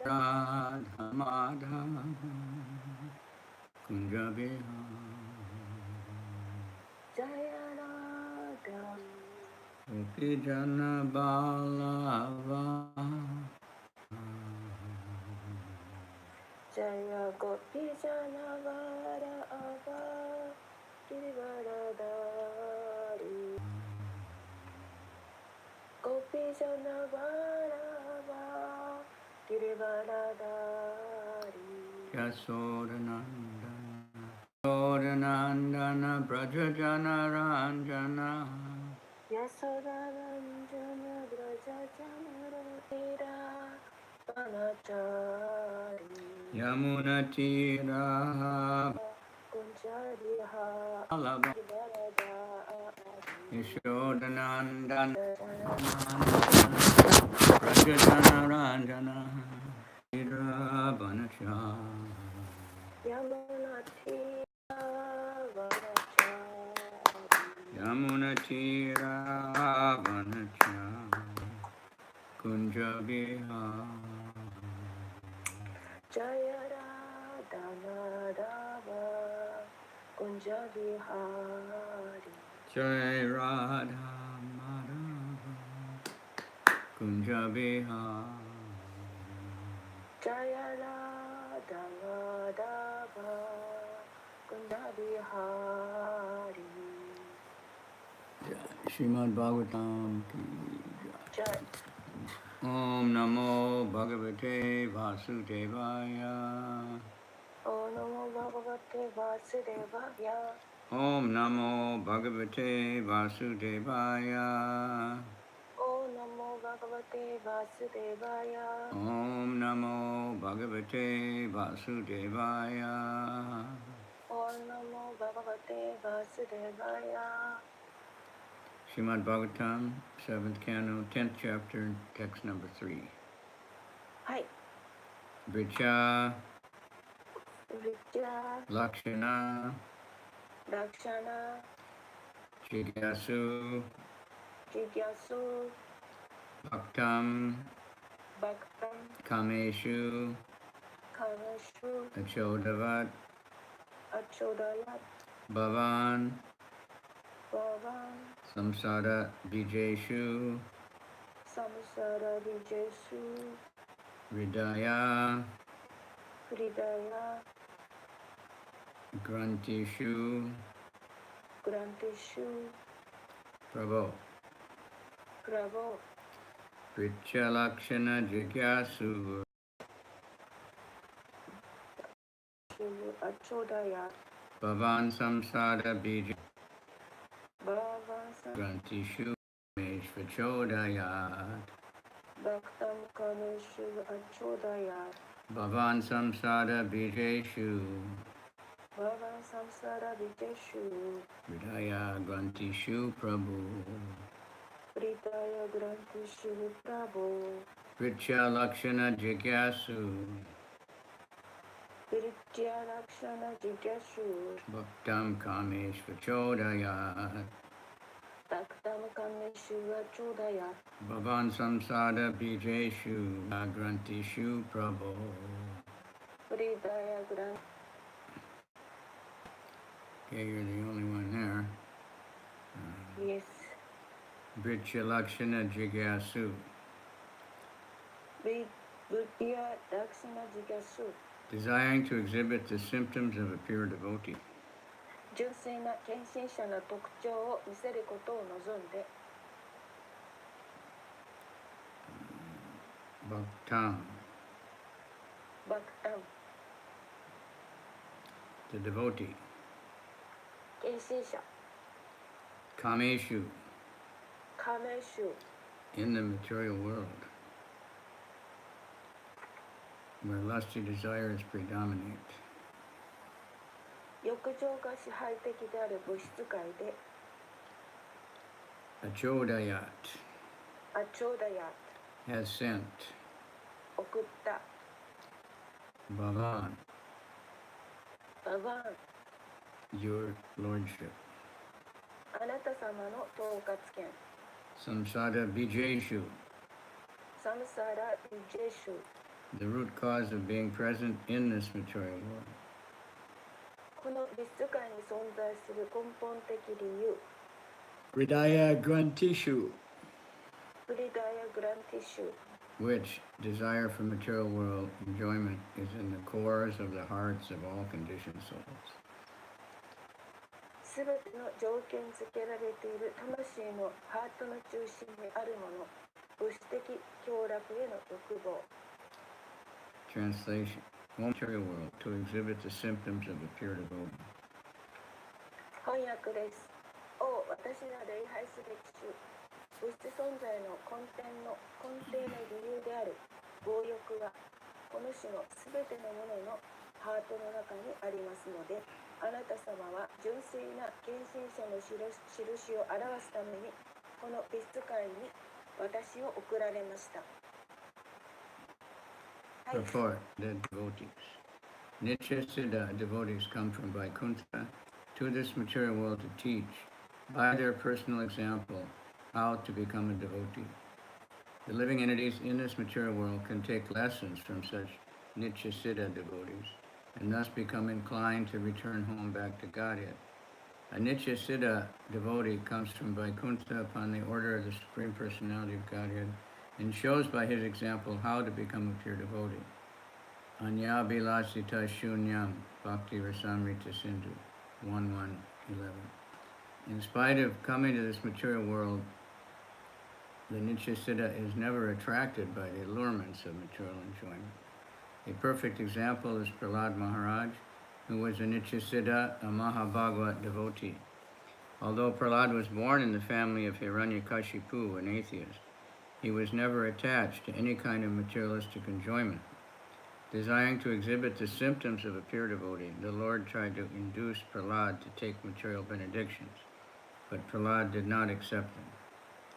Radha Madhava Kunja Vihara Jaya Radha Gopi Jana Balava Jaya Gopi Janavara Ava Girivaradari Gopi Janavara Ava Girivaradari Yasodanandana Yasodanandana Brajajana Ranjana Yasodaranjana Braja Janara Panachari Yamunatira Kunjariha Alaba Girivaradari Yashodanandana Jana Brajajana Ranjana Irabanacha Yamunati Vanachari Yamunatira Vanacha Kunja Vihara Jaya Radha Madhava Kunja Vihari Jai Radha Madhava Kunja Vihara Jaya Radha Madhava Kunja Vihari Srimad Bhagavatam ki jai. Jai Om Namo Bhagavate Vasudevaya Om Namo Bhagavate Vasudevaya Om Namo Bhagavate Vasudevaya Om Namo Bhagavate Vasudevaya Om Namo Bhagavate Vasudevaya Om Namo Bhagavate Vasudevaya Srimad Bhagavatam, 7th Canto, 10th chapter, text number 3. はい Vricha, Vidya Lakshana, Dakshana Jigyasu, Jigyasu Bhaktam, Bhaktam Kameshu, Kamashu Achodavat, Achodayat Bhavan, Bhavan Samsara Bijeshu, Samsara Vijesu Hridaya, Hridaya Grantishu, Grantishu Prabhu. Prabhu Vricha Lakshana Jigyasu, Achodayat Bhavan Samsara Bijeshu, Bhavan Grantishu, Meshvachodayat. Bhaktam Kamashu Achodayat Bhavan Samsara Bijeshu, Bhavan Samsara Vijeshu Hridaya Grantishu Prabhu. Hridaya Grantishu Prabhu Vricha Lakshana Jigyasu, Vidya Lakshana Jigyasu Bhaktam Kameshvachodayat. Bhaktam Kamashu Achodayat Bhavan Samsara Bijeshu, Grantishu Prabhu. Hridaya Grant Okay, you're the only one there. Yes Vricha Lakshana Jigyasu, Vidya Lakshana Jigyasu desiring to exhibit the symptoms of a pure devotee. 純粋な献身者の特徴を見せることを望んで Bhaktam, Bhaktam the devotee. 献身者 Kameshu, カメシュ in the material world, where lusty desires predominate. 欲情が支配的である物質界で Achodayat アチョーダヤ has sent 送った Bhavan, ババン your lordship, あなた様の統括権 Samsara Bijeshu, サムサラ・ビジェシュ the root cause of being present in this material world. この物質界に存在する根本的理由 Hridaya Grantishu, ブリダヤグランティッシュ which desire for material world enjoyment is in the cores of the hearts of all conditioned souls. すべての条件付けられている魂のハートの中心にあるもの物質的享楽への欲望 Translation: material world to exhibit the symptoms of a pure devotee. 翻訳です。王、私が礼拝すべき主、物質存在の根底の理由である強欲は、この種のすべてのもののハートの中にありますので、あなた様は純粋な献身者の印を表すために、この物質界に私を送られました。はい。 Purport: the devotees. Nitya Siddha devotees come from Vaikuntha to this material world to teach, by their personal example, how to become a devotee. The living entities in this material world can take lessons from such Nitya Siddha devotees, and thus become inclined to return home back to Godhead. A Nitya Siddha devotee comes from Vaikuntha upon the order of the Supreme Personality of Godhead, and shows by his example how to become a pure devotee. Anya Bilasita Shunyam Bhakti Rasamrita Sindhu 1:11. In spite of coming to this material world, the Nitya Siddha is never attracted by the allurements of material enjoyment. A perfect example is Prahlad Maharaj, who was a Nitya Siddha, a Mahabhagavat devotee. Although Prahlad was born in the family of Hiranyakashipu, an atheist, he was never attached to any kind of materialistic enjoyment. Desiring to exhibit the symptoms of a pure devotee, the Lord tried to induce Prahlad to take material benedictions, but Prahlad did not accept them.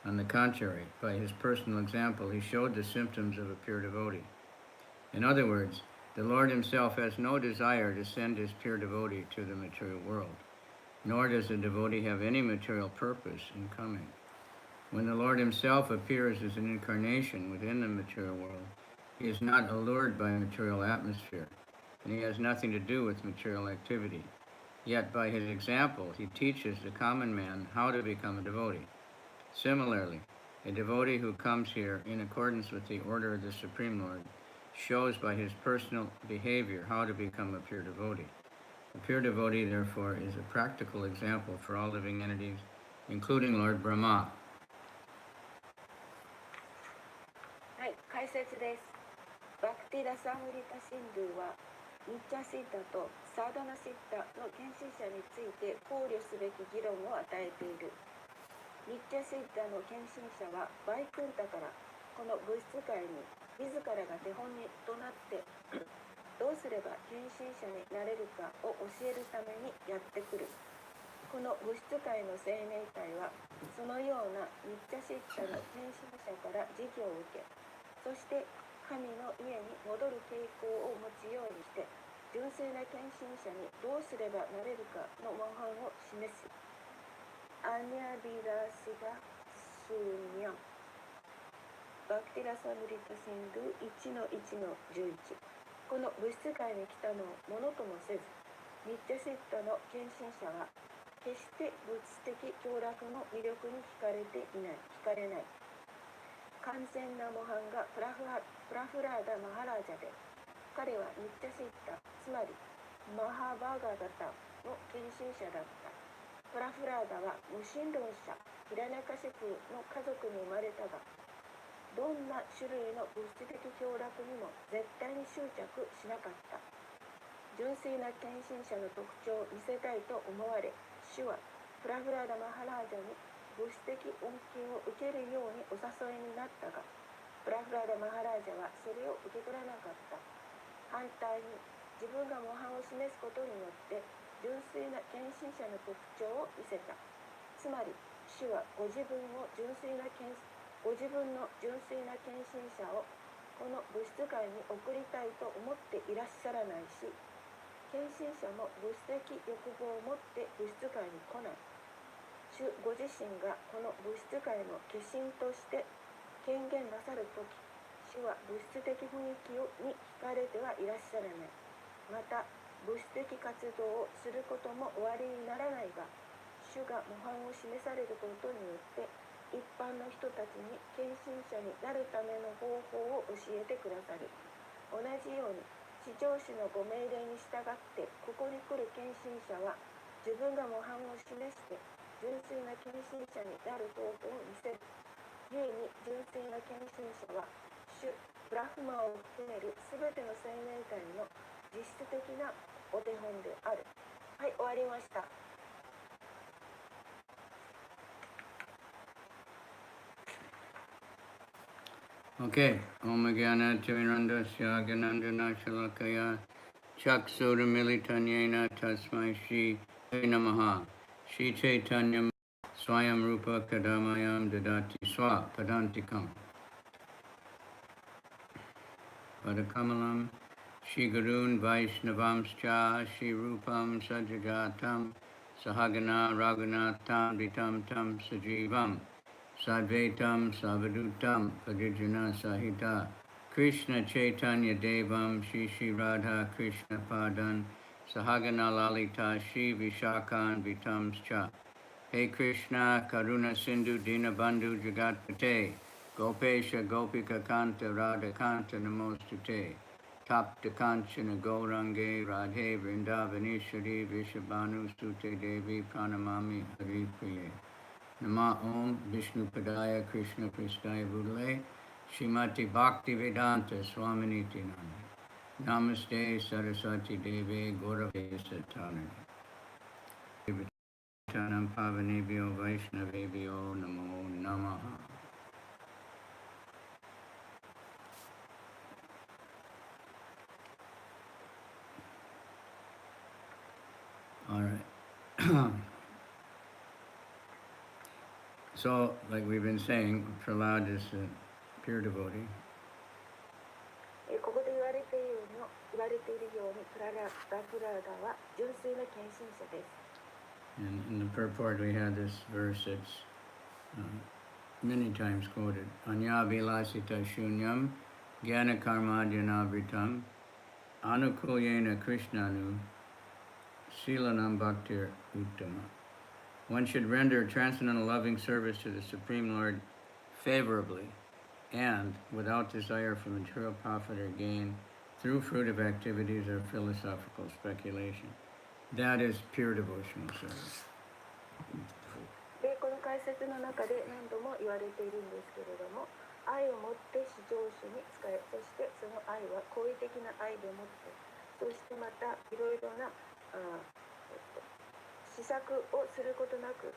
On the contrary, by his personal example, he showed the symptoms of a pure devotee. In other words, the Lord himself has no desire to send his pure devotee to the material world, nor does the devotee have any material purpose in coming. When the Lord himself appears as an incarnation within the material world, he is not allured by material atmosphere, and he has nothing to do with material activity. Yet by his example, he teaches the common man how to become a devotee. Similarly, a devotee who comes here in accordance with the order of the Supreme Lord shows by his personal behavior how to become a pure devotee. A pure devotee, therefore, is a practical example for all living entities, including Lord Brahma. はい、解説です。バクティラサムリタシンドゥは、ニッチャシッタとサーダナシッタの献身者について考慮すべき議論を与えている。ニッチャシッタの献身者はバイクンタからこの物質界に自らが手本となってどうすれば献身者になれるかを教えるためにやってくる。この物質界の生命体はそのようなニッチャシッタの献身者から授業を受け、そして神の家に戻る傾向を持つようにして、純粋な献身者にどうすればなれるかの模範を示す。アニャビラシガスニャンバクティラサムリタシンドゥ 1-1-11。この物質界に来たのをものともせず、ニッチャシッタの献身者は決して物質的享楽の魅力に惹かれない。完全な模範がプラフラーダ・マハラージャで、彼はニッチャシッタ、つまりマハバガダタの献身者だった。プラフラーダは無神論者、ヒラニャカシプの家族に生まれたが、どんな種類の物質的享楽にも絶対に執着しなかった。純粋な献身者の特徴を見せたいと思われ、主はプラフラーダ・マハラージャに物質的恩恵を受けるようにお誘いになったが、プラフラーダ・マハラージャはそれを受け取らなかった。反対に自分が模範を示すことによって純粋な献身者の特徴を見せた。つまり主はご自分の純粋な献身者をこの物質界に送りたいと思っていらっしゃらないし、献身者も物質的欲望を持って物質界に来ない。主ご自身がこの物質界の化身として権限なさるとき、は物質的雰囲気に惹かれてはいらっしゃらない。また物質的活動をすることもおありにならないが、主が模範を示されることによって一般の人たちに献身者になるための方法を教えてくださる。同じように至上主のご命令に従ってここに来る献身者は自分が模範を示して純粋な献身者になる方法を見せる。故に純粋な献身者は主ブラフマを含めるすべての生命体の実質的なお手本である。はい、終わりました。Okay. Om Jnana Timirandasya Gyanandana Shalakaya Chaksura Militanyena Tasmai Shri Namaha Shri Chaitanyam Swayam Rupa Kadamayam Dadati Swa Padantikam Padakamalam Shri Gurun Vaishnavamscha Shri Rupam Sajagatam Sahagana Raghunatham Ditam Tam Sajivam Sadvaitam Savadutam Padijana Sahita Krishna Chaitanya Devam Shri Shri Radha Krishna Padan Sahagana Lalita Shri Vishakan Vitamscha Hey Krishna Karuna Sindhu Dinabandhu Jagatpate Gopesha Gopika Kanta Radha Kanta Namostute Tapta Kanchana Gaurange Radhe Vrindavanishari Vishabhanu Sute Devi Pranamami Hari Priye Nama Om Vishnu Padaya Krishna Pristaya Bhutale Shrimati Bhakti Vedanta Swaminiti Nami Namaste Saraswati Devi Gaurave Satarani Tanam Pavanebhyo Vaishnavebhyo Namo Namaha. All right. So, like we've been saying, Prahlad is a pure devotee. ここで言われているようにプラダは純粋な献身者です。And in the purport we had this verse that's many times quoted. Anya vilasita shunyam jnana karmadhyanabritam anukulyena krishnanu silanam bhaktir uttama. One should render transcendental loving service to the Supreme Lord favorably and without desire for material profit or gain through fruitive activities or philosophical speculation. That is pure devotional service. で、この解説の中で何度も言われているんですけれども、愛をもって至上主に仕え、そしてその愛は好意的な愛でもって、そしてまたいろいろな施策をすることなく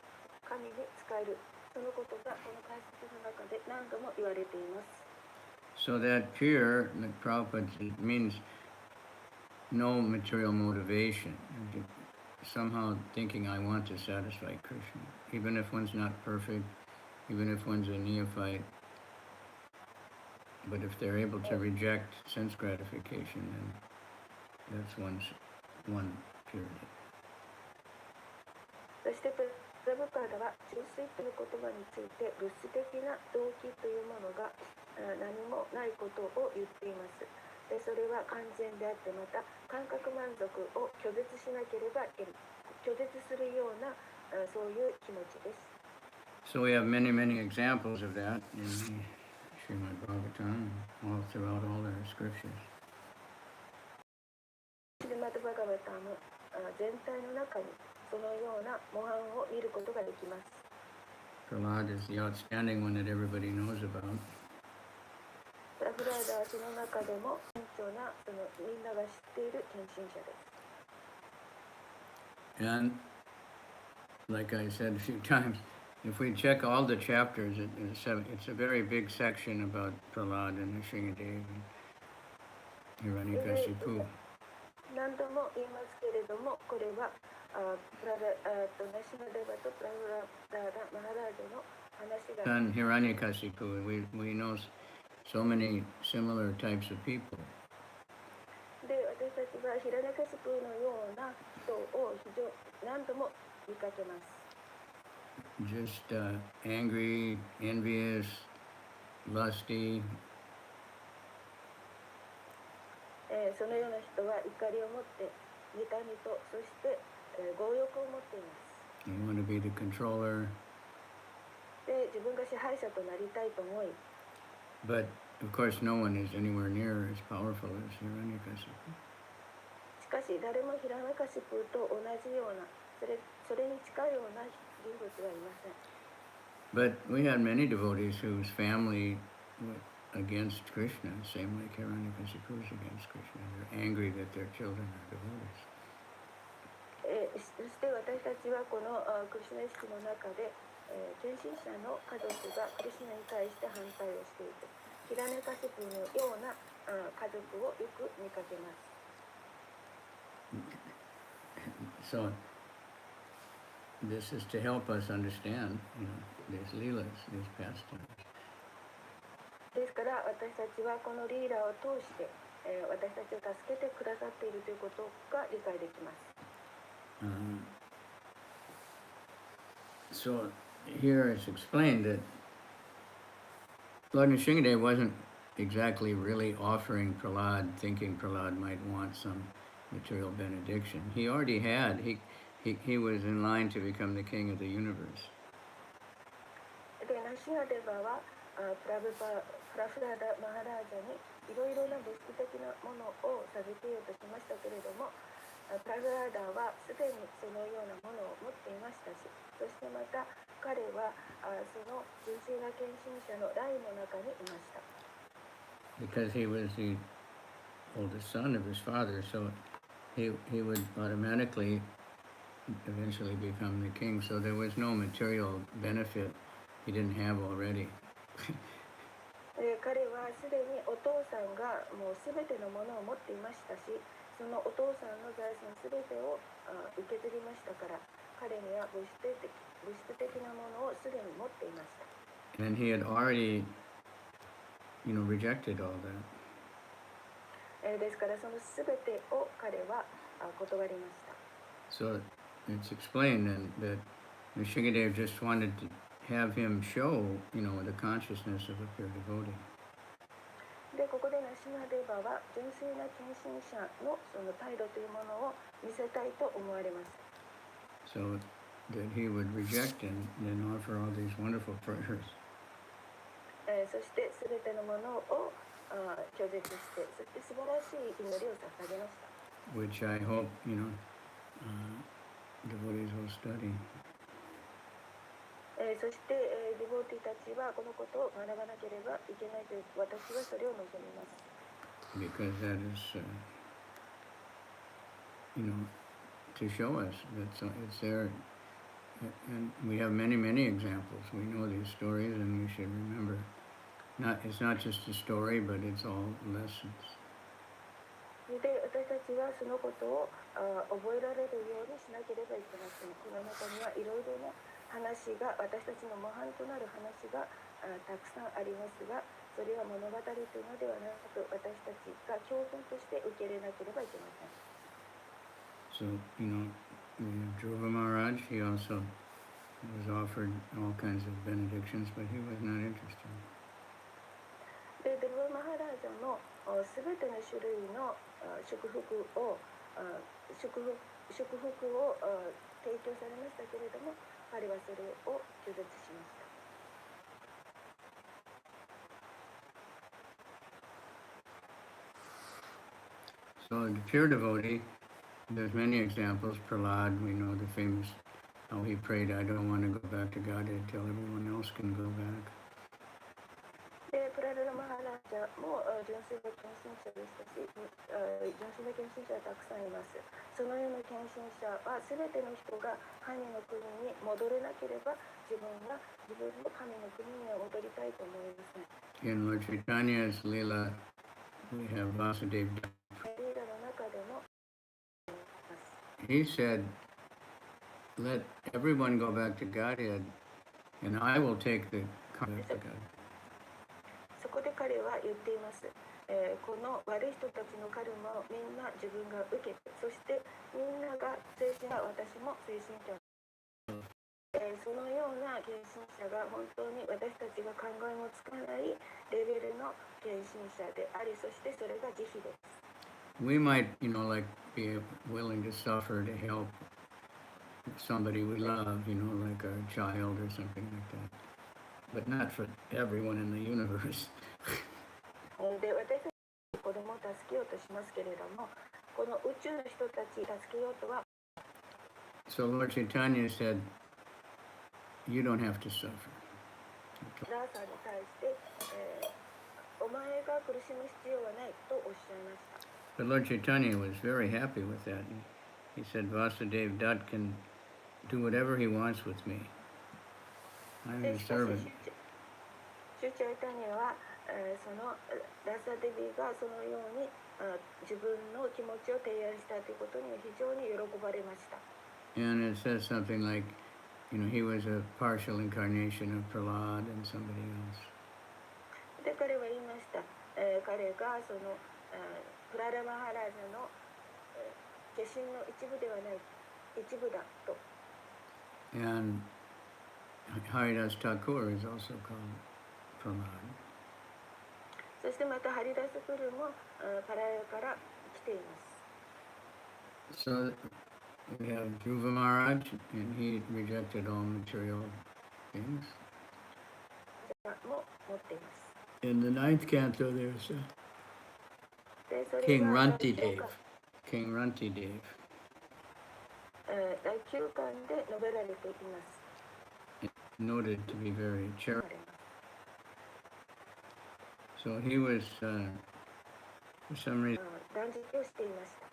神に仕える、そのことがこの解説の中で何度も言われています。So that pure, like Prabhupada said, means no material motivation. Somehow thinking I want to satisfy Krishna, even if one's not perfect, even if one's a neophyte. But if they're able to reject sense gratification, then that's one purity. そしてプラブパーダは純粋という言葉について物質的な動機というものが何もないことを言っています。で、それは完全であって、また感覚満足を拒絶しなければ拒絶するようなそういう気持ちです。So we have many examples of that in the Srimad Bhagavatam, all throughout all our scriptures. シリマッド・バガバタム全体の中にそのような模範を見ることができます。Prahlad is the outstanding one that everybody knows about. プラフラーダはその中でも顕著なみんなが知っている献身者です。And like I said a few times, if we check all the chapters, it's a very big section about Prahlad and Nrsimhadev and Hiranyakashipu. 何度も言いますけれども、これはナシマデバとプラフラーダ、マハラージャの話が。And Hiranyakashipu, we know so many similar types of people. で、私たちはヒラニャカシプのような人を何度も見かけます。Just angry, envious, lusty, そのような人は怒りを持って妬みとそして、強欲を持っています。They want to be the controller. で、自分が支配者となりたいと思い、 But of course, no one is anywhere near as powerful as Hiranyakasipu. しかし誰もヒラナカシプと同じようなそれに近いような人物はいません。But we had many devotees whose family was against Krishna, same like Hiranyakasipu is against Krishna. They're angry that their children are devotees. そして私たちはこのクリシュナ意識の中で、献身者の家族がクリシュナに対して反対をしていて、ヒラネカシプのような家族をよく見かけます。So this is to help us understand, these leelas, these pastimes. ですから私たちはこのリーラを通して、私たちを助けてくださっているということが理解できます。So here it's explained that Lord Nrsimhadev wasn't exactly really offering Prahlad, thinking Prahlad might want some material benediction. He already had. He was in line to become the king of the universe. で、ナシナデバはプラフラダ・マハラージャにいろいろな物質的なものを授けようとしましたけれども、プラフラダはすでにそのようなものを持っていましたし、そしてまた彼はその純粋な献身者のラインの中にいました。Because he was the oldest son of his father, so he would automatically eventually become the king. So there was no material benefit he didn't have already. 彼はすでにお父さんがもうすべてのものを持っていましたし、そのお父さんの財産すべてを受け継ぎましたから、彼には物質的なものをすでに持っていました。And he had already, rejected all that. ですからそのすべてを彼は断りました。So it's explained that Nrsimhadev just wanted to have him show, the consciousness of a pure devotee. で、ここでナシマデバは純粋な献身者のその態度というものを見せたいと思われます。So that he would reject and then offer all these wonderful prayers. そしてすべてのものを拒絶して、そして素晴らしい祈りを捧げました。Which I hope, devotees will study. そして、デボーティたちはこのことを学ばなければいけないという私はそれを望みます。Because that is, to show us that it's there. And we have many, many examples. We know these stories and we should remember. It's not just a story, but it's all lessons. で、私たちはそのことを覚えられるようにしなければいけません。この中にはいろいろな話が、私たちの模範となる話がたくさんありますが、それは物語というのではなく、私たちが教訓として受け入れなければいけません。So, Dhruva Maharaj, he also was offered all kinds of benedictions, but he was not interested. で、ドルバ・マハラージャのすべての種類の祝福を提供されましたけれども、彼はそれを拒絶しました。So the pure devotee, there's many examples. Prahlad, we know the famous, how he prayed, I don't want to go back to Godhead till everyone else can go back. で、プラルラ・マハラージャも純粋な献身者でしたし、純粋な献身者はたくさんいます。そのような献身者はすべての人が神の国に戻れなければ、自分の神の国には戻りたいと思いません。In Lord Chaitanya's Leela, we have Vasudev. リーダの中でも He said, let everyone go back to Godhead, and I will take the karma to God. そこで彼は言っています。この悪い人たちのカルマをみんな自分が受けて、そしてみんなが精神者、私も精神者。そのような献身者が本当に私たちが考えもつかないレベルの献身者であり、そしてそれが慈悲です。we might, like be willing to suffer to help somebody we love, like a child or something like that. But not for everyone in the universe. で、私たち子供を助けようとしますけれども、この宇宙の人たち助けようとは。So Lord Chaitanya said, you don't have to suffer. ラーさんに対して、お前が苦しむ必要はないとおっしゃいました。But Lord Chaitanya was very happy with that. He said, Vasudev Dutt can do whatever he wants with me. I'm his servant. シュチャイタニアは、そのラサデビがそのように自分の気持ちを提案したということに非常に喜ばれました。And it says something like, he was a partial incarnation of Prahlad and somebody else. で、彼は言いました。彼がそのプララマハラジャの化身の一部ではない、一部だと。And Haridas Thakur is also called Prahlad. そしてまたハリダスプルもパラヤから来ています。So we have Dhruva Maharaj, and he rejected all material things. も持っています。In the 9th canto, there's King Rantidev. King Rantidev. 第9巻で述べられています。Noted to be very charitable. So he was, for some reason, 断食をしていました。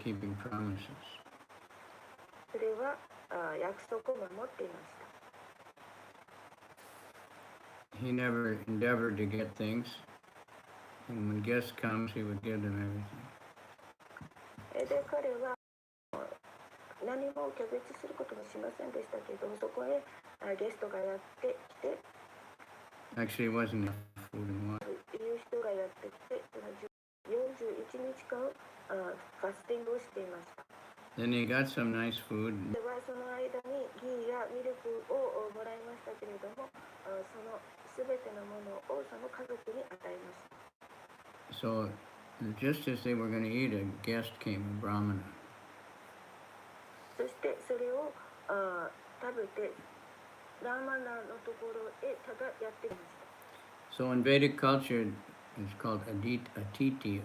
keeping promises. それは約束を守っていました。He never endeavored to get things, and when guests comes, he would give them everything. で、彼は何も拒絶することもしませんでしたけど、そこへゲストがやってきて、Actually, it wasn't enough food and water. いう人がやってきて、41日間ファスティングをしていました。Then he got some nice food. ではその間にギーやミルクをもらいましたけれども、そのすべてのものをその家族に与えました。So, just as they were going to eat, a guest came, a Brahmana. そしてそれを食べて、ラーマナのところへただやってきました。So in Vedic culture, it's called atiti.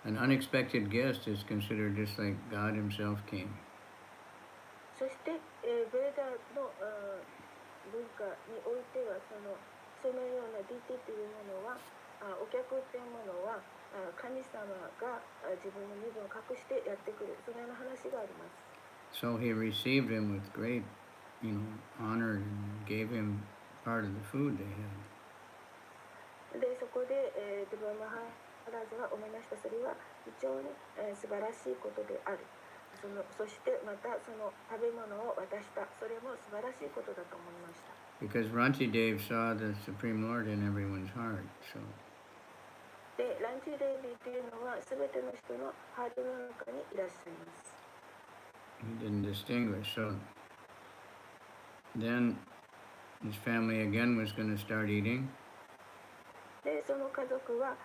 An unexpected guest is considered just like God himself came. そして、ベーダの文化においてはそのようなディティというものは、お客というものは神様が自分の身分を隠してやってくる、そのような話があります。So he received him with great, honor and gave him part of the food they had. で、そこで、デブマハラジャは思いました。それは非常に、素晴らしいことである。そしてまたその食べ物を渡した。それも素晴らしいことだと思いました。Because Rantidev saw the Supreme Lord in everyone's heart. So. で、ランチデイビーというのはすべての人のハートの中にいらっしゃいます。He didn't distinguish. So then his family again was going to start eating. で、その家族は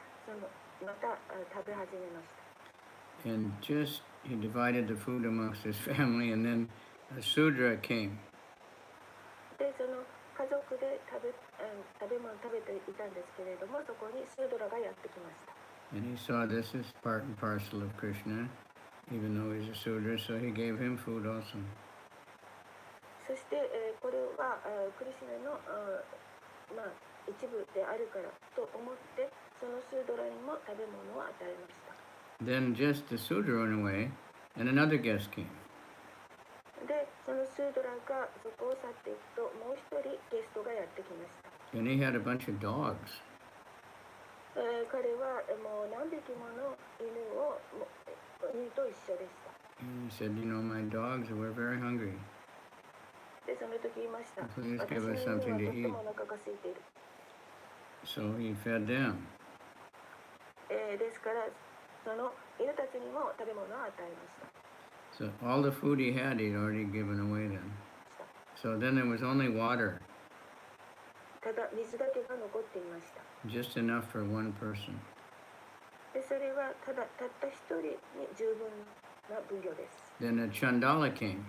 また食べ始めました。And just he divided the food amongst his family, and then a Sudra came. で、その家族で食べ物を食べていたんですけれども、そこにスードラがやってきました。And he saw this is part and parcel of Krishna, even though he's a Sudra, so he gave him food also. そして、これはクリシュナの、一部であるからと思って、そのスードラにも食べ物を与えました。Then just the Sudra went away, and another guest came. で、そのスードラがそこを去っていくと、もう一人ゲストがやってきました。And he had a bunch of dogs. 彼はもう何匹もの犬と一緒でした。And he said, my dogs were very hungry. で、その時言いました。 Please 私 give の us 犬は something と to って eat. もお腹が空いている。So he fed them. ですから、その犬たちにも食べ物を与えました。So all the food he had, he'd already given away then. So then there was only water. ただ水だけが残っていました。 Just enough for one person. でそれはたった一人に十分な分量です。Then a Chandala came.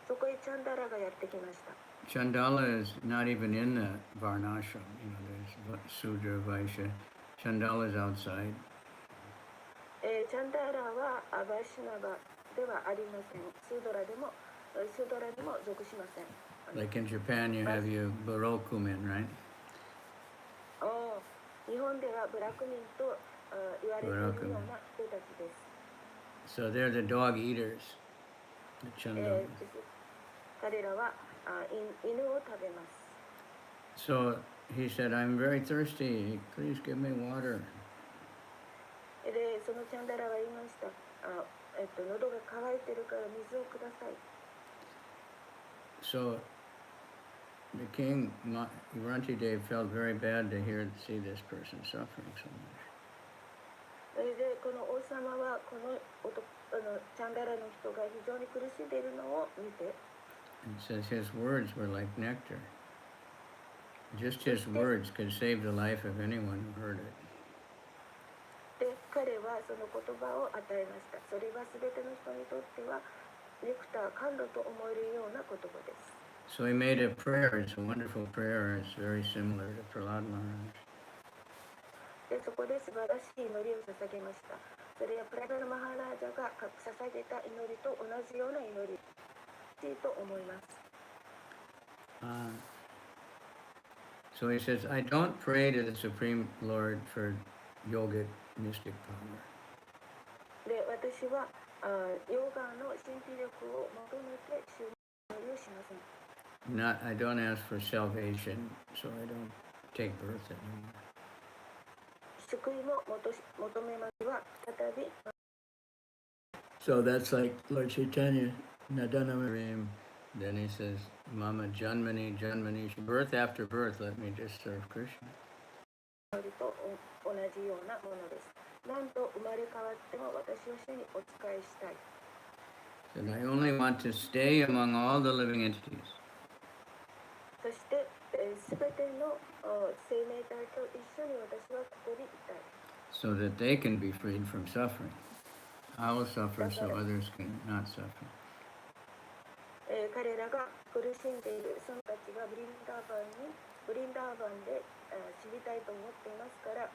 そこへチャンダラがやってきました。Chandala is not even in the Varnashram. There's Sudra, Vaishya. Chandala is outside. チャンダラはバイシュナバではありません。スードラにも属しません。Like in Japan, you have your Barokumen, right? 日本ではブラック民と言われているような人たちです。So they're the dog eaters, the Chandala. 彼らは犬を食べます。So he said, I'm very thirsty. Please give me water. で、そのチャンダラは言いました。喉が渇いてるから水をください。So the king, Urantidev, felt very bad to see this person suffering so much. で、この王様はこのチャンダラの人が非常に苦しんでいるのを見て、It says his words were like nectar. Just his words could save the life of anyone who heard it. で、彼はその言葉を与えました。それはすべての人にとってはネクター、甘露と思えるような言葉です。So he made a prayer. It's a wonderful prayer. It's very similar to Prahlad Maharaj. で、そこで素晴らしい祈りを捧げました。それはプラダナ・マハラージャが捧げた祈りと同じような祈りと思います。So he says, I don't pray to the Supreme Lord for yogic mystic power. で、私はヨガの神秘力を求めて主の祈りをしません。I don't ask for salvation, so I don't take birth anymore. 救いも求めますは再び。So that's like Lord Chaitanya, Nadanamarim. Then he says, Mama Janmani, Janmani, birth after birth, let me just serve Krishna. と同じようなものです。なんと生まれ変わっても私は主にお仕えしたい。And I only want to stay among all the living entities. そして、すべての生命体と一緒に私はここにいたい。So that they can be freed from suffering. I will suffer so others can not suffer. 彼らが苦しんでいるそのたちがブリンダーバンで死にたいと思っていますから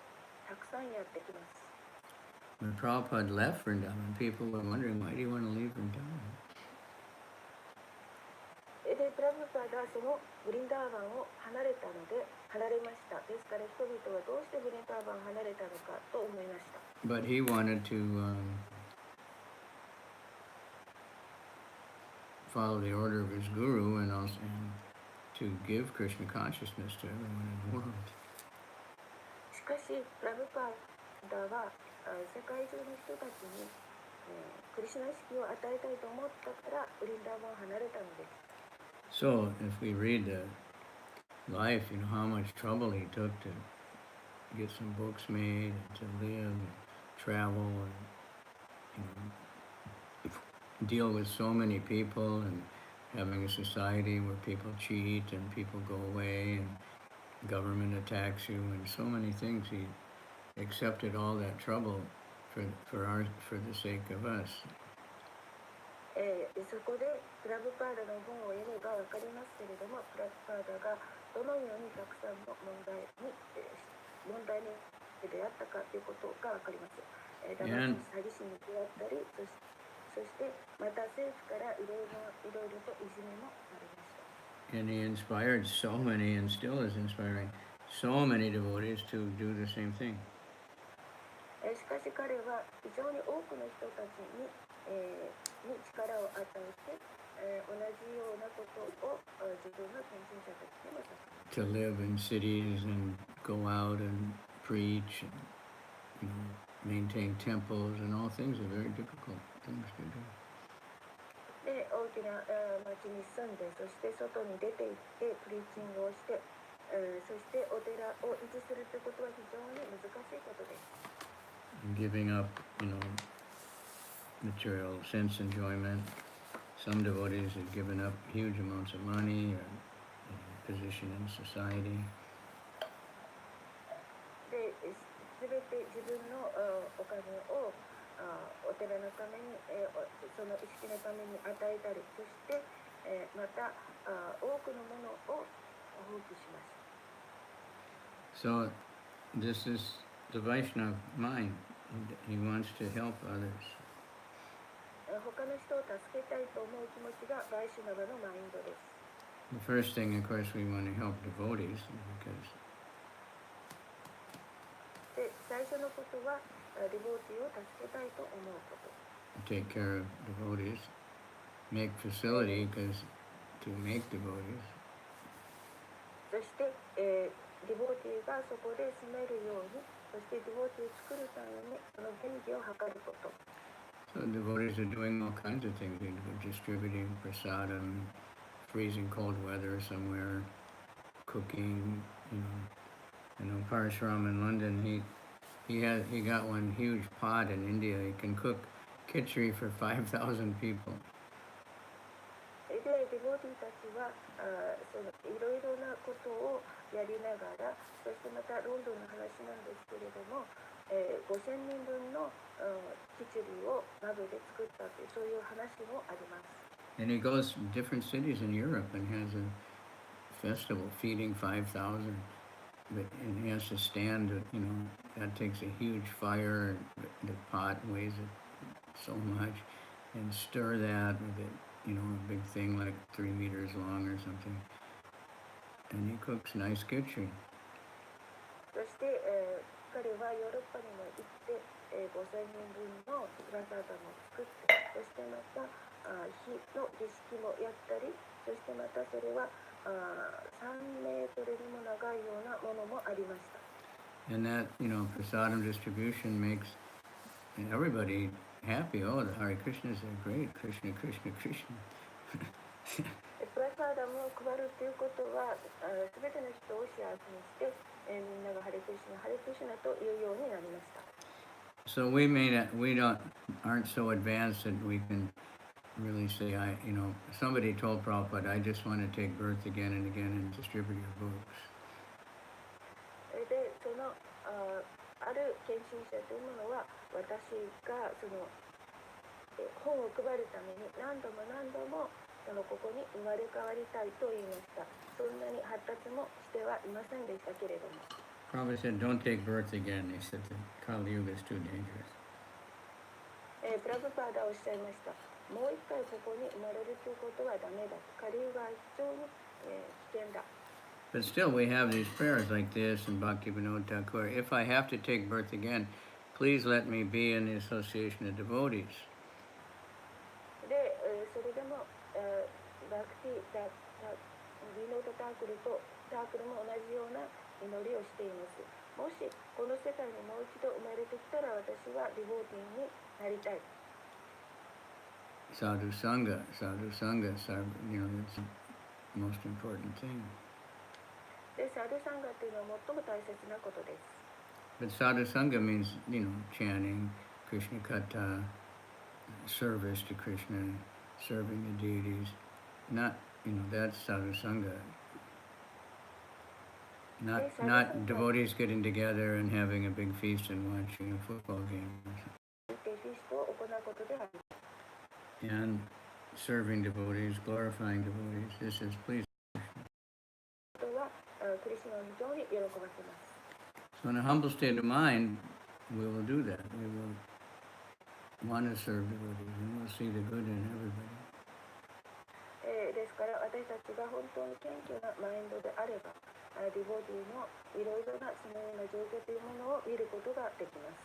たくさんやってきます。When Prabhupada left Vrindavan, people were wondering, why do you want to leave Vrindavan? で、プラブパダはそのブリンダーバンを離れました。ですから人々はどうしてブリンダーバンを離れたのかと思いました。But he wanted to follow the order of his guru and also to give Krishna consciousness to everyone in the world. しかし、プラブパダは世界中の人たちに、クリシュナ意識を与えたいと思ったからブリンダーバンを離れたのです。So, if we read the life, how much trouble he took to get some books made, and to live, and travel, and deal with so many people, and having a society where people cheat and people go away, and government attacks you, and so many things. He accepted all that trouble for the sake of us. そこでプラブパーダの本を読めば分かりますけれども、プラブパーダがどのようにたくさんの問題に出会ったかということが分かります。騙し詐欺師に出会ったり、そしてまた政府からいろいろといじめもされました。And he inspired so many, and still is inspiring so many devotees to do the same thing. しかし彼は非常に多くの人たちに力を与えて、同じようなことを自分の献身者たちにもさせます。To live in cities and go out and preach and maintain temples and all things are very difficult things to do. で、大きな町に住んで、そして外に出て行ってプリーチングをして、そしてお寺を維持するということは非常に難しいことです。Giving up, material sense enjoyment. Some devotees have given up huge amounts of money or position in society. で、全て自分のお金をお寺のために、その意識のために与えたり、そして、また多くのものを放棄します。So this is the Vaishnava mind. He wants to help others. 他の人を助けたいと思う気持ちがバイシュナバのマインドです。The first thing, of course, we want to help devotees because で、最初のことはディボーティーを助けたいと思うこと。take care of devotees, make facility because to make devotees. そして、ディボーティーがそこで住めるように、そしてディボーティーを作るためにその便宜を図ること。So devotees are doing all kinds of things. They're distributing prasadam, freezing cold weather somewhere, cooking. Parashuram in London, he got one huge pot in India. He can cook khichdi for 5,000 people. で、ディボーティーたちはそのいろいろなことをやりながら、そしてまたロンドンの話なんですけれども、5000人分のキチリを鍋で作ったという、そういう話もあります。And he goes to different cities in Europe and has a festival feeding 5,000. And he has to stand, that takes a huge fire. The pot weighs so much. And stir that with a big thing like 3 meters long or something. And he cooks nice khichdi. そして、彼はヨーロッパにも行って、5000人分のラザーダムを作って、そしてまた火の儀式もやったり、そしてまたそれは3メートルにも長いようなものもありました。And that, prasadam distribution makes everybody happy. Oh, the Hare Krishnas are great. Krishna, Krishna, Krishna. プラサーダムを配るということは、すべての人を幸せにして、みんながハレクリシナ、ハレクリシナというようになりました。So we aren't so advanced that we can really say, somebody told Prabhupada, I just want to take birth again and again and distribute your books. で、ある献身者というものは、私がその本を配るために何度もここに生まれ変わりたいと言いました。そんなに発達もしてはいませんでしたけれども。Prabhupada said, don't take birth again. He said, the Kali Yuga is too dangerous. プラブパーダはおっしゃいました。もう一回ここに生まれるということはダメだ。カリウガは非常に、危険だ。But still, we have these prayers like this in Bhakti Vinod Thakur. If I have to take birth again, please let me be in the association of devotees. で、それでも、バクティだビノートタークルとタークルも同じような祈りをしています。もしこの世界にもう一度生まれてきたら、私はディボーティーになりたい。Sadhu Sangha, that's the most important thing. で、サドゥサンガというのは最も大切なことです。But Sadhu Sangha means, chanting, Krishna Katha, service to Krishna, serving the deities. Not, that's Sadhu Sangha. Not devotees getting together and having a big feast and watching a football game. And serving devotees, glorifying devotees. This is pleasing. So in a humble state of mind, we will do that. We will want to serve devotees and we'll see the good in everybody. ですから私たちが本当に謙虚なマインドであれば、ディボティのいろいろなそのような状況というものを見ることができます。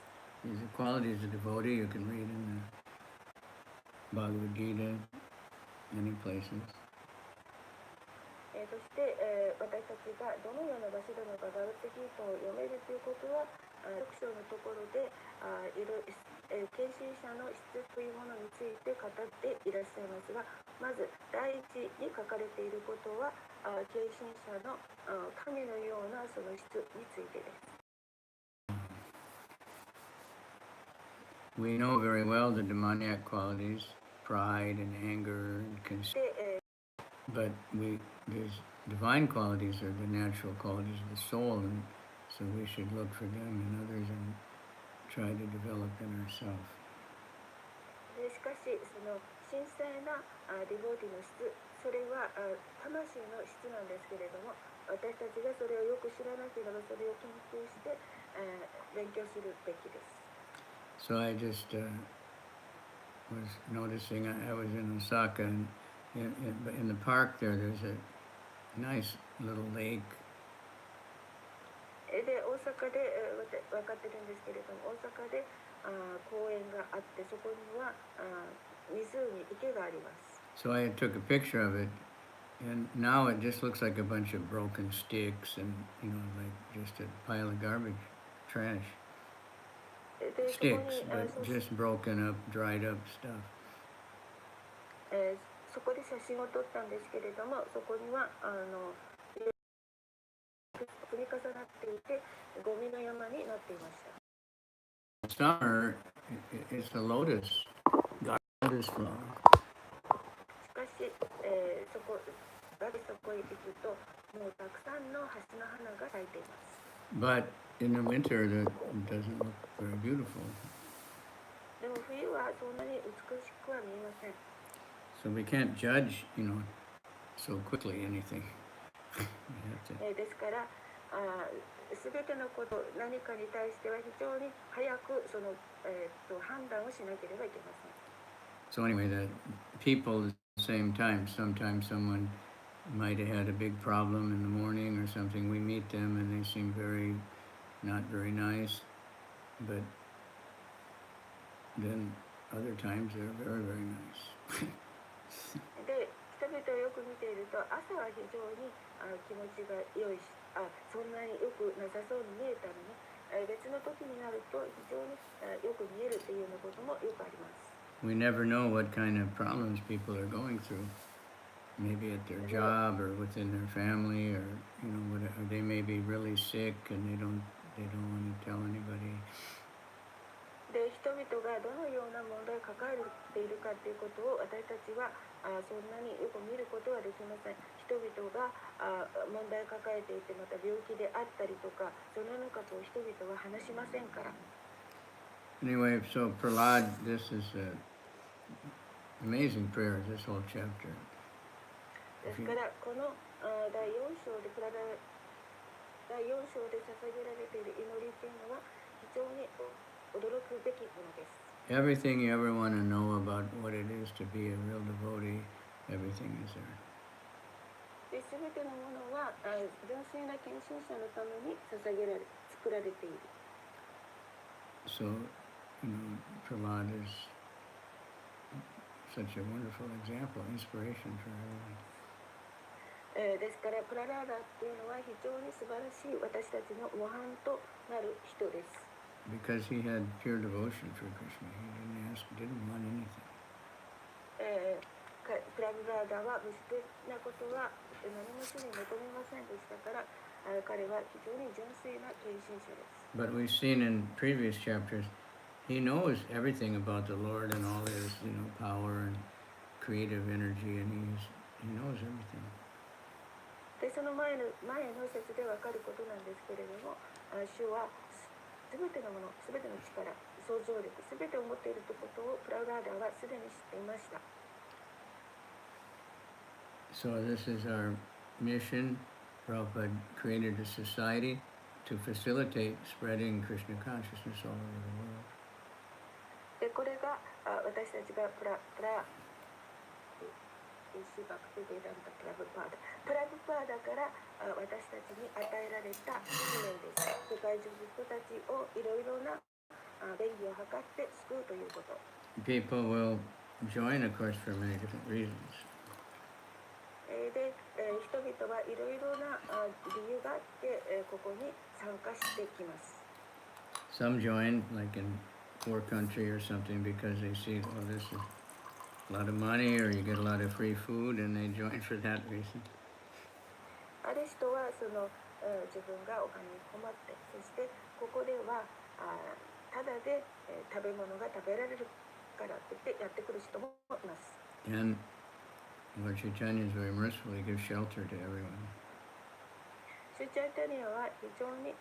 These are qualities of devotee you can read in the Bhagavad Gita, many places. そして、私たちがどのような場所でのバガルテギータを読めるということは、6章のところで献身者の質というものについて語っていらっしゃいますが、まず第一に書かれていることは、献身者の神のようなその質についてです。We know very well the demoniac qualities, pride and anger and conceit. But these divine qualities are the natural qualities of the soul, and So we should look for them in others and try to develop in ourselves. でしかしその神聖なディボーティの質、それは魂の質なんですけれども、私たちがそれをよく知らなければそれを研究して、勉強するべきです。So I just was noticing I was in Osaka, and in the park there's a nice little lake. で大阪で分かってるんですけれども、大阪で公園があって、そこには湖、池があります。So I took a picture of it, and now it just looks like a bunch of broken sticks and, like just a pile of garbage, trash. Sticks, but just broken up, dried up stuff. そこで写真を撮ったんですけれども、そこには積み重なっていて、ゴミの山になっていました。Summer, it's a lotus flower. しかし、そこへ行くと、もうたくさんのハスの花が咲いています。But in the winter, that doesn't look very beautiful. でも冬はそんなに美しくは見えません。So we can't judge, so quickly anything. ですから、すべてのこと、何かに対しては非常に早くその、判断をしなければいけません。So anyway, the people at the same time, sometimes someone might have had a big problem in the morning or something. We meet them and they seem not very nice, but then other times they're very, very nice. で、人々をよく見ていると、朝は非常に気持ちが良いし、そんなによくなさそうに見えたのに、別の時になると非常によく見えるというようなこともよくあります。We never know what kind of problems people are going through. Maybe at their job or within their family, or whatever. They may be really sick and they don't want to tell anybody. で、人々がどのような問題を抱えているかということを私たちはそんなによく見ることはできません。人々が問題を抱えていて、また病気であったりとか、そのようなことを人々は話しませんから。Anyway, so Prahlad, this is an amazing prayer, this whole chapter. ですから、この第4章で捧げられている祈りというのは非常に驚くべきものです。Everything you ever want to know about what it is to be a real devotee, everything is there. で、すべてのものは純粋な献身者のために作られている。So, Prahlad is such a wonderful example, inspiration for everyone. ですから、プララーダっていうのは非常に素晴らしい私たちの模範となる人です。Because he had pure devotion for Krishna. He didn't want anything. プララーダは無私なことは何も主に求めませんでしたから、彼は非常に純粋な献身者です。But we've seen in previous chapters, he knows everything about the Lord and all his, power and creative energy, and he knows everything. で、その前の説で分かることなんですけれども、主はすべてのもの、すべての力、想像力、すべてを持っているということをプララーダはすでに知っていました。So this is our mission. Prabhupada created a society to facilitate spreading Krishna consciousness all over the world. で、これが私たちがプラブパーダから私たちに与えられた使命です。世界中の人たちをいろいろな便宜を図って救うということ。People will join, of course, for many different reasons. で、人々はいろいろな理由があって、ここに参加してきます。Some join, like in poor country or something, because they see, this is a lot of money, or you get a lot of free food, and they join for that reason. ある人は自分がお金に困って、そしてここではただで、食べ物が食べられるからって言ってやってくる人もいます。And Lord Chaitanya is very merciful. He gives shelter to everyone. シュチャイタニアは非常に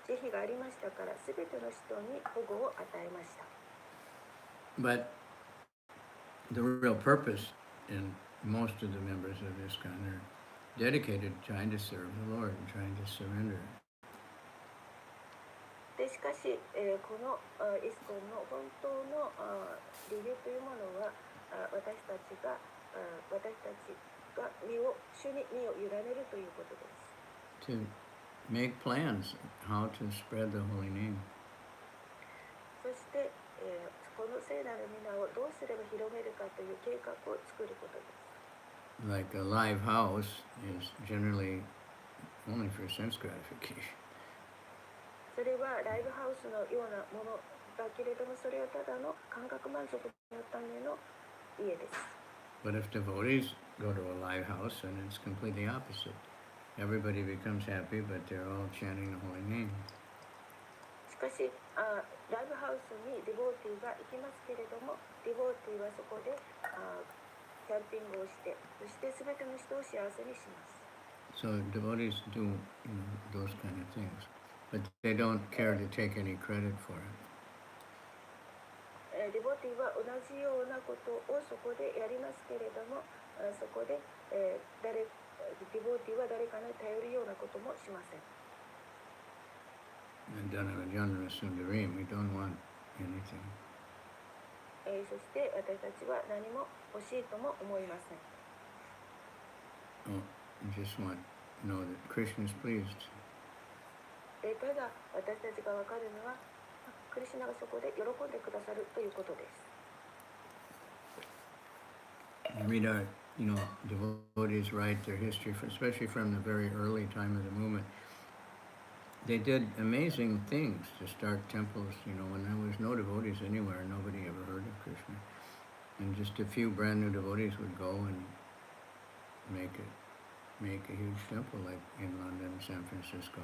慈悲がありましたから、すべての人に保護を与えました。But the real purpose in most of the members of ISKCON are dedicated to trying to serve the Lord and trying to surrender. でしかし、このイスコンの本当の理由というものは、私たちが主に身を委ねるということです。To make plans how to spread the holy name. そして、この聖なる皆をどうすれば広めるかという計画を作ることです。Like a live house is generally only for sense gratification. それはライブハウスのようなものだけれども、それはただの感覚満足のための家です。But if devotees go to a live house, then it's completely opposite. Everybody becomes happy, but they're all chanting the holy name. しかし、ライブハウスにディボーティーが行きますけれども、ディボーティーはそこでキャンピングをして、そして全ての人を幸せにします。So devotees do, those kind of things, but they don't care to take any credit for it. ディボーティーは同じようなことをそこでやりますけれども、そこで、ディボーティーは誰かに頼るようなこともしません。And Dhanavajana Sundarim, we don't want anything. そして私たちは何も欲しいとも思いません。Oh, we just want to know that Krishna is pleased. ただ私たちが分かるのは、クリシュナがそこで喜んでくださるということです。Read our, devotees write their history, especially from the very early time of the movement. They did amazing things to start temples. When there was no devotees anywhere, nobody ever heard of Krishna. And just a few brand new devotees would go and make a huge temple like in London, San Francisco.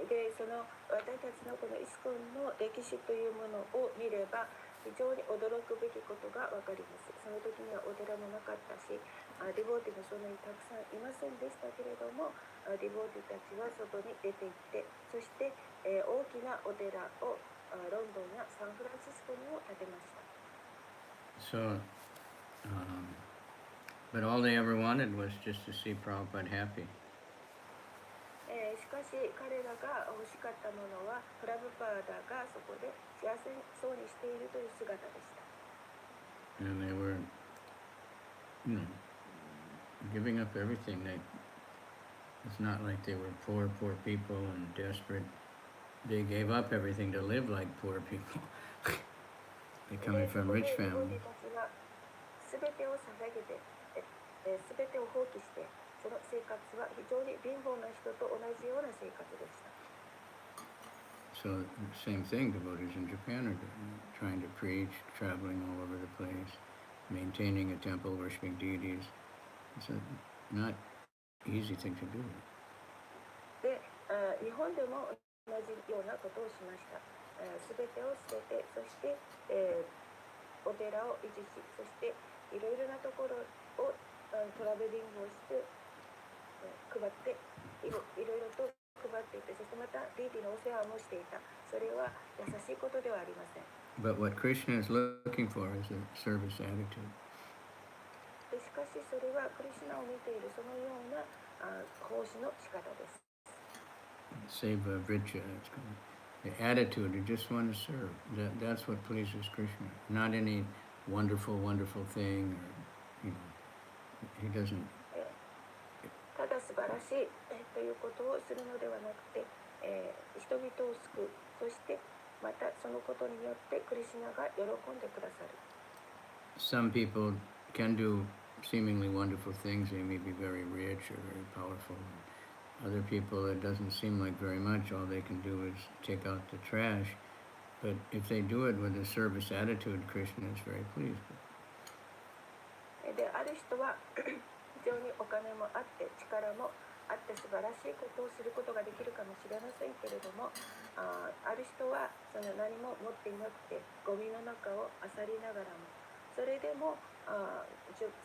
で、その私たちのこのイスコンの歴史というものを見れば非常に驚くべきことがわかります。その時にはお寺もなかったし、ディボーティーもそんなにたくさんいませんでしたけれども、ディボーティーたちは外に出て行って、そして、大きなお寺をロンドンやサンフランシスコにも建てました。So, but all they ever wanted was just to see Prabhupada happy. しかし彼らが欲しかったものはプラブパーダがそこで幸せそうにしているという姿でした。And they were, giving up everything. It's not like they were poor people and desperate. They gave up everything to live like poor people. They're coming from rich families. すべてを捧げて、すべてを放棄して、その生活は非常に貧乏な人と同じような生活でした。So same thing, devotees in Japan are doing, trying to preach, traveling all over the place, maintaining a temple, worshiping deities. It's a not easy thing to do. で、日本でも同じようなことをしました。すべてを捨てて、そして、お寺を維持し、そしていろいろなところをトラベリングをして配っていろいろと配っていて、そしてまたディーティのお世話もしていた。それは優しいことではありません。But what Krishna is looking for is a service attitude. しかしそれはクリシュナを見ているそのような奉仕の仕方です。Seva Vricha, it's called. The attitude, you just want to serve. That's what pleases Krishna. Not any wonderful thing, or, he doesn't. ただ素晴らしいということをするのではなくて、人々を救う。そしてまたそのことによってクリシュナが喜んでくださる。Some people can do seemingly wonderful things. They may be very rich or very powerful. Other people, it doesn't seem like very much. All they can do is take out the trash. But if they do it with a service attitude, Krishna is very pleased. で、ある人は非常にお金もあって力もあって素晴らしいことをすることができるかもしれませんけれども、ある人はその何も持っていなくてゴミの中を漁りながらも、それでも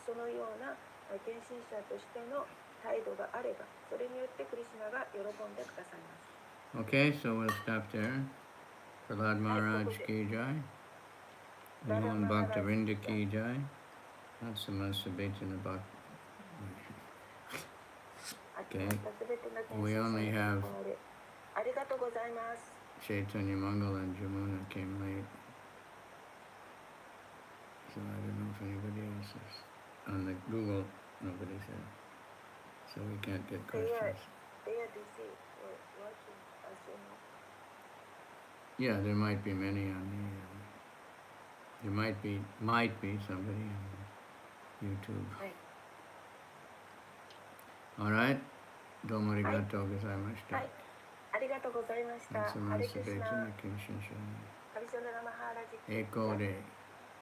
そのような献身者としての態度があれば、それによってクリシュナが喜んでくださいます。Okay, so we'll stop there. Prahlad Maharaj ki jai. Mohan Bhaktavinda ki jai. That's the Masabetana Bhakti. Okay. We only have ありがとうございます。 Chaitanya Mangal and Jamuna came late. So I don't know if anybody else is. On the Google, nobody's there. So we can't get questions. They are busy working, as you know. Yeah, there might be many on the. There might be somebody on YouTube. All right. Domo arigatou gozaimashita. ありがとうございました。ハレクリシナ。カリショナラマハーラジ。Eko de.